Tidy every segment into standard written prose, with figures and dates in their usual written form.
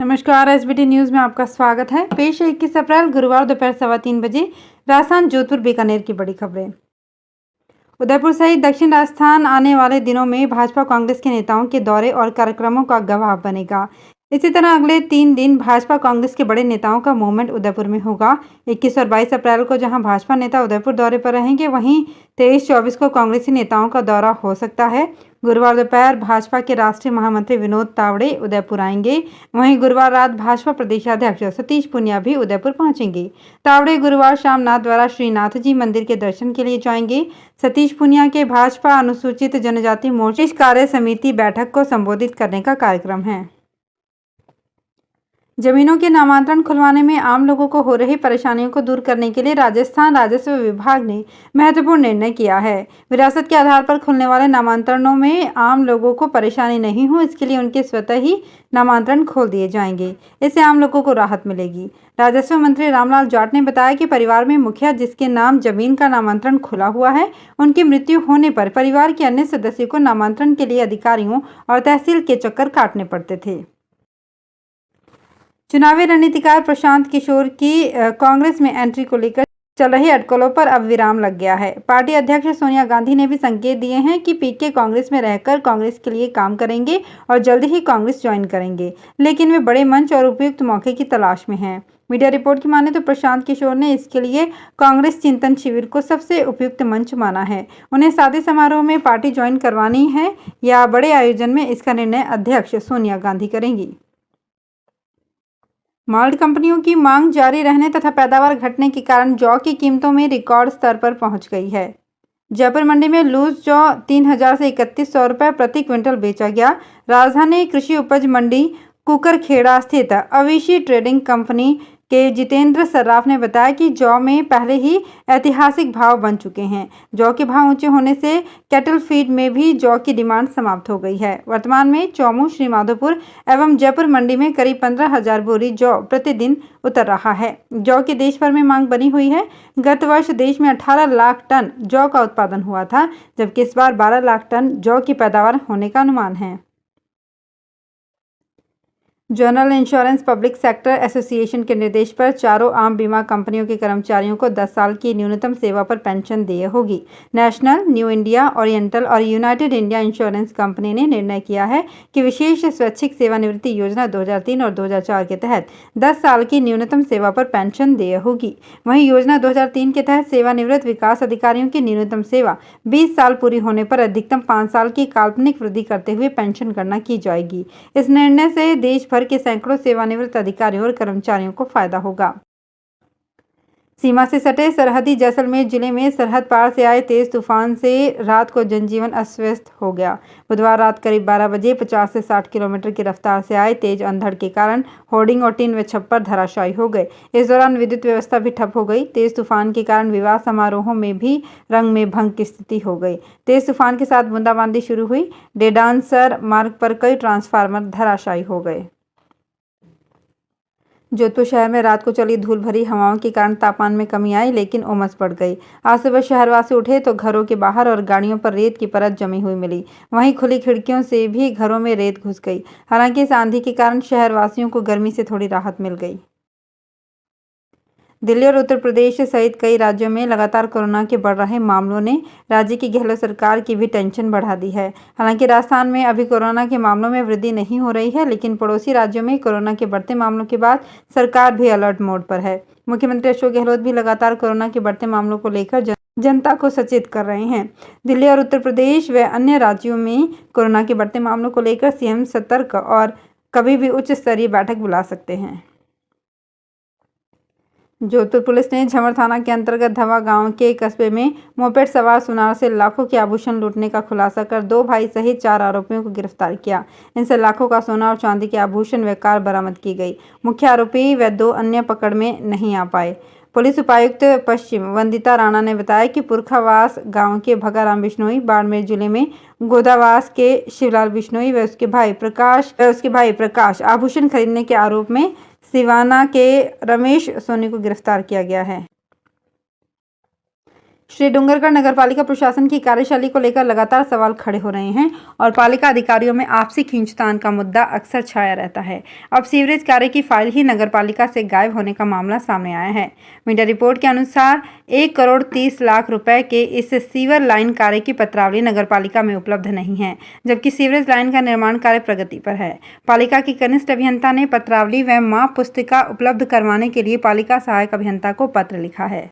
नमस्कार, SBT news में आपका स्वागत है। पेश है 21 अप्रैल गुरुवार दोपहर 3:15 राजस्थान जोधपुर बीकानेर की बड़ी खबरें। उदयपुर सहित दक्षिण राजस्थान आने वाले दिनों में भाजपा कांग्रेस के नेताओं के दौरे और कार्यक्रमों का गवाह बनेगा। इसी तरह अगले 3 दिन भाजपा कांग्रेस के बड़े नेताओं का मूवमेंट उदयपुर में होगा। 21 और 22 अप्रैल को जहां भाजपा नेता उदयपुर दौरे पर रहेंगे, वहीं 23-24 को कांग्रेसी नेताओं का दौरा हो सकता है। गुरुवार दोपहर भाजपा के राष्ट्रीय महामंत्री विनोद तावड़े उदयपुर आएंगे। वहीं गुरुवार रात भाजपा प्रदेशाध्यक्ष सतीश पूनिया भी उदयपुर पहुंचेंगे। तावड़े गुरुवार शाम नाथद्वारा श्रीनाथ जी मंदिर के दर्शन के लिए जाएंगे। सतीश पूनिया के भाजपा अनुसूचित जनजाति मोर्चा कार्य समिति बैठक को संबोधित करने का कार्यक्रम है। जमीनों के नामांतरण खुलवाने में आम लोगों को हो रही परेशानियों को दूर करने के लिए राजस्थान राजस्व विभाग ने महत्वपूर्ण निर्णय किया है। विरासत के आधार पर खुलने वाले नामांतरणों में आम लोगों को परेशानी नहीं हो, इसके लिए उनके स्वतः ही नामांतरण खोल दिए जाएंगे। इससे आम लोगों को राहत मिलेगी। राजस्व मंत्री रामलाल जाट ने बताया कि परिवार में मुखिया जिसके नाम जमीन का नामांतरण खुला हुआ है, उनकी मृत्यु होने पर परिवार के अन्य सदस्यों को नामांतरण के लिए अधिकारियों और तहसील के चक्कर काटने पड़ते थे। चुनावी रणनीतिकार प्रशांत किशोर की कांग्रेस में एंट्री को लेकर चल रही अटकलों पर अब विराम लग गया है। पार्टी अध्यक्ष सोनिया गांधी ने भी संकेत दिए हैं कि पीके कांग्रेस में रहकर कांग्रेस के लिए काम करेंगे और जल्द ही कांग्रेस ज्वाइन करेंगे, लेकिन वे बड़े मंच और उपयुक्त मौके की तलाश में हैं। मीडिया रिपोर्ट की माने तो प्रशांत किशोर ने इसके लिए कांग्रेस चिंतन शिविर को सबसे उपयुक्त मंच माना है। उन्हें सादे समारोह में पार्टी ज्वाइन करवानी है या बड़े आयोजन में, इसका निर्णय अध्यक्ष सोनिया गांधी करेंगी। माल्ट कंपनियों की मांग जारी रहने तथा पैदावार घटने के कारण जौ की कीमतों में रिकॉर्ड स्तर पर पहुंच गई है। जयपुर मंडी में लूज जौ 3000 से 3100 रुपये प्रति क्विंटल बेचा गया। राजधानी कृषि उपज मंडी कुकरखेड़ा स्थित अविशी ट्रेडिंग कंपनी के जितेंद्र सर्राफ ने बताया कि जौ में पहले ही ऐतिहासिक भाव बन चुके हैं। जौ के भाव ऊंचे होने से कैटल फीड में भी जौ की डिमांड समाप्त हो गई है। वर्तमान में चौमू, श्रीमाधोपुर एवं जयपुर मंडी में करीब 15,000 बोरी जौ प्रतिदिन उतर रहा है। जौ की देश भर में मांग बनी हुई है। गत वर्ष देश में 18 लाख टन जौ का उत्पादन हुआ था, जबकि इस बार 12 लाख टन जौ की पैदावार होने का अनुमान है। General insurance public sector association के निर्देश पर चारों आम बीमा कंपनियों के कर्मचारियों को 10 साल की न्यूनतम सेवा पर पेंशन देय होगी। नेशनल, न्यू इंडिया, ओरिएंटल और यूनाइटेड इंडिया इंश्योरेंस कंपनी ने निर्णय किया है कि विशेष स्वैच्छिक सेवानिवृत्ति योजना 2003 और 2004 के तहत 10 साल की न्यूनतम सेवा पर पेंशन देय होगी। वहीं योजना 2003 के तहत सेवानिवृत्त विकास अधिकारियों की न्यूनतम सेवा 20 साल पूरी होने पर अधिकतम 5 साल की काल्पनिक वृद्धि करते हुए पेंशन गणना की जाएगी। इस निर्णय से देश भर के सैकड़ों सेवानिवृत्त अधिकारियों और कर्मचारियों को फायदा होगा। सीमा से सटे सरहदी जैसलमेर जिले में सरहद पार से आए तेज तूफान से रात को जनजीवन अस्त व्यस्त हो गया। बुधवार रात करीब 12 बजे 50 से 60 किलोमीटर की रफ्तार से आए तेज अंधड़ के कारण होर्डिंग और टीन व छप्पर धराशायी हो गए। इस दौरान विद्युत व्यवस्था भी ठप हो गई। तेज तूफान के कारण विवाह समारोहों में भी रंग में भंग की स्थिति हो गई। तेज तूफान के साथ बूंदाबांदी शुरू हुई। डेडानसर मार्ग पर कई ट्रांसफार्मर धराशायी हो गए। जोधपुर शहर में रात को चली धूल भरी हवाओं के कारण तापमान में कमी आई, लेकिन उमस बढ़ गई। आज सुबह शहरवासी उठे तो घरों के बाहर और गाड़ियों पर रेत की परत जमी हुई मिली। वहीं खुली खिड़कियों से भी घरों में रेत घुस गई। हालांकि इस आंधी के कारण शहरवासियों को गर्मी से थोड़ी राहत मिल गई। दिल्ली और उत्तर प्रदेश सहित कई राज्यों में लगातार कोरोना के बढ़ रहे मामलों ने राज्य की गहलोत सरकार की भी टेंशन बढ़ा दी है। हालांकि राजस्थान में अभी कोरोना के मामलों में वृद्धि नहीं हो रही है, लेकिन पड़ोसी राज्यों में कोरोना के बढ़ते मामलों के बाद सरकार भी अलर्ट मोड पर है। मुख्यमंत्री अशोक गहलोत भी लगातार कोरोना के बढ़ते मामलों को लेकर जनता को सचेत कर रहे हैं। दिल्ली और उत्तर प्रदेश व अन्य राज्यों में कोरोना के बढ़ते मामलों को लेकर सीएम सतर्क और कभी भी उच्च स्तरीय बैठक बुला सकते हैं। जोधपुर पुलिस ने झमर थाना के अंतर्गत धवा गांव के कस्बे में मोपेड सवार सुनार से लाखों के आभूषण लूटने का खुलासा कर 2 भाई सहित 4 आरोपियों को गिरफ्तार किया। इनसे लाखों का सोना और चांदी के आभूषण व कार बरामद की गई। मुख्य आरोपी व 2 अन्य पकड़ में नहीं आ पाए। पुलिस उपायुक्त पश्चिम वंदिता राणा ने बताया कि पुरखावास गांव के भगाराम बिश्नोई, बाड़मेर जिले में गोदावास के शिवलाल बिश्नोई व उसके भाई प्रकाश आभूषण खरीदने के आरोप में सिवाना के रमेश सोनी को गिरफ्तार किया गया है। श्री डूंगरगढ़ नगरपालिका प्रशासन की कार्यशैली को लेकर लगातार सवाल खड़े हो रहे हैं और पालिका अधिकारियों में आपसी खींचतान का मुद्दा अक्सर छाया रहता है। अब सीवरेज कार्य की फाइल ही नगरपालिका से गायब होने का मामला सामने आया है। मीडिया रिपोर्ट के अनुसार 1,30,00,000 रुपए के इस सीवर लाइन कार्य की पत्रावली नगरपालिका में उपलब्ध नहीं है, जबकि सीवरेज लाइन का निर्माण कार्य प्रगति पर है। पालिका की कनिष्ठ अभियंता ने पत्रावली व माप पुस्तिका उपलब्ध करवाने के लिए पालिका सहायक अभियंता को पत्र लिखा है।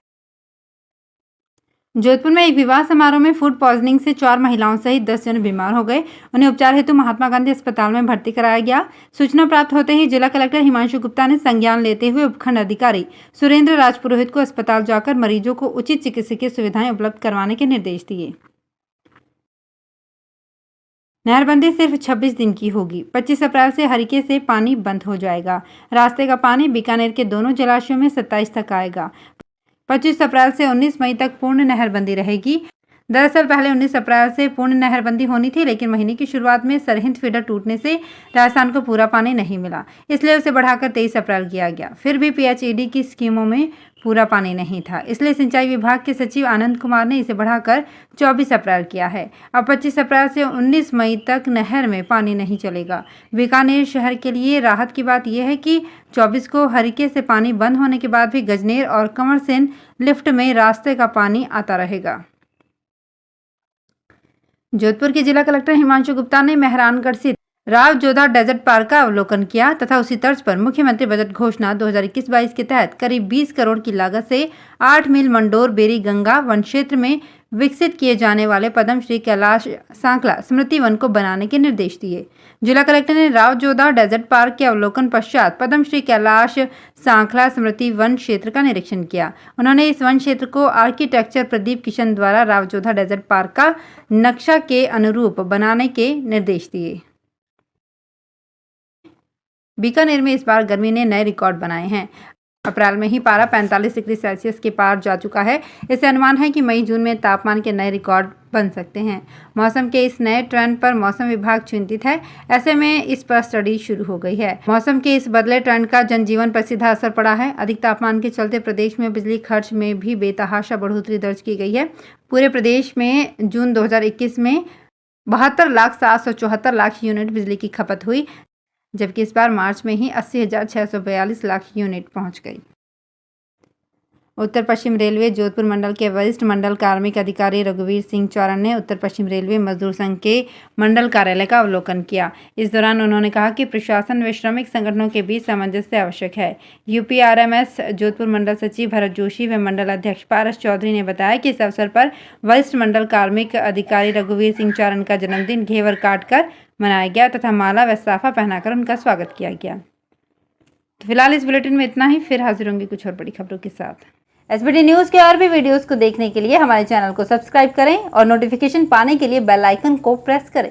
जोधपुर में एक विवाह समारोह में फूड पॉइजनिंग से 4 महिलाओं सहित 10 जन बीमार हो गए। उन्हें उपचार हेतु महात्मा गांधी अस्पताल में भर्ती कराया गया। सूचना प्राप्त होते ही जिला कलेक्टर हिमांशु गुप्ता ने संज्ञान लेते हुए उपखंड अधिकारी सुरेंद्र राजपुरोहित को अस्पताल जाकर मरीजों को उचित चिकित्सकीय सुविधाएं उपलब्ध करवाने के निर्देश दिए। नहरबंदी सिर्फ 26 दिन की होगी। 25 अप्रैल से हरिके से पानी बंद हो जाएगा। रास्ते का पानी बीकानेर के दोनों जलाशयों में 27 तक आएगा। 25 अप्रैल से 19 मई तक पूर्ण नहरबंदी रहेगी। दरअसल पहले 19 अप्रैल से पूर्ण नहरबंदी होनी थी, लेकिन महीने की शुरुआत में सरहिंद फीडर टूटने से राजस्थान को पूरा पानी नहीं मिला, इसलिए उसे बढ़ाकर 23 अप्रैल किया गया। फिर भी पीएचईडी की स्कीमों में पूरा पानी नहीं था, इसलिए सिंचाई विभाग के सचिव आनंद कुमार ने इसे बढ़ाकर 24 अप्रैल किया है। अब 25 अप्रैल से 19 मई तक नहर में पानी नहीं चलेगा। बीकानेर शहर के लिए राहत की बात यह है कि 24 को हरिके से पानी बंद होने के बाद भी गजनेर और कंवरसेन लिफ्ट में रास्ते का पानी आता रहेगा। जोधपुर के जिला कलेक्टर हिमांशु गुप्ता ने मेहरानगढ़ स्थित राव जोधा डेजर्ट पार्क का अवलोकन किया तथा उसी तर्ज पर मुख्यमंत्री बजट घोषणा 2021-22 के तहत करीब 20 करोड़ की लागत से 8 मील मंडोर बेरी गंगा वन क्षेत्र में विकसित किए जाने वाले पद्मश्री कैलाश सांखला स्मृति वन को बनाने के निर्देश दिए। जिला कलेक्टर ने राव जोधा डेजर्ट पार्क के अवलोकन पश्चात पद्मश्री कैलाश सांखला स्मृति वन क्षेत्र का निरीक्षण किया। उन्होंने इस वन क्षेत्र को आर्किटेक्चर प्रदीप किशन द्वारा राव जोधा डेजर्ट पार्क का नक्शा के अनुरूप बनाने के निर्देश दिए। बीकानेर में इस बार गर्मी ने नए रिकॉर्ड बनाए हैं। अप्रैल में ही पारा 45 डिग्री सेल्सियस के पार जा चुका है। इससे अनुमान है कि मई जून में तापमान के नए रिकॉर्ड बन सकते हैं। मौसम के इस नए ट्रेंड पर मौसम विभाग चिंतित है। ऐसे में इस पर स्टडी शुरू हो गई है। मौसम के इस बदले ट्रेंड का जनजीवन पर सीधा असर पड़ा है। अधिक तापमान के चलते प्रदेश में बिजली खर्च में भी बेतहाशा बढ़ोतरी दर्ज की गई है। पूरे प्रदेश में जून 2021 में 72,774,00,000 यूनिट बिजली की खपत हुई, जबकि इस बार मार्च में ही 80,642,00,000 यूनिट पहुंच गई। उत्तर पश्चिम रेलवे जोधपुर मंडल के वरिष्ठ मंडल कार्मिक अधिकारी रघुवीर सिंह चौरन ने उत्तर पश्चिम रेलवे मजदूर संघ के मंडल कार्यालय का अवलोकन किया। इस दौरान उन्होंने कहा कि प्रशासन व श्रमिक संगठनों के बीच सामंजस्य आवश्यक है। यूपीआरएमएस जोधपुर मंडल सचिव भरत जोशी व मंडल अध्यक्ष पारस चौधरी ने बताया कि इस अवसर पर वरिष्ठ मंडल कार्मिक अधिकारी रघुवीर सिंह चौरन का जन्मदिन घेवर काटकर मनाया गया तथा माला व साफा पहनाकर उनका स्वागत किया गया। तो फिलहाल इस बुलेटिन में इतना ही। फिर हाजिर होंगे कुछ और बड़ी खबरों के साथ। एसबीटी न्यूज के और भी वीडियोस को देखने के लिए हमारे चैनल को सब्सक्राइब करें और नोटिफिकेशन पाने के लिए बेल आइकन को प्रेस करें।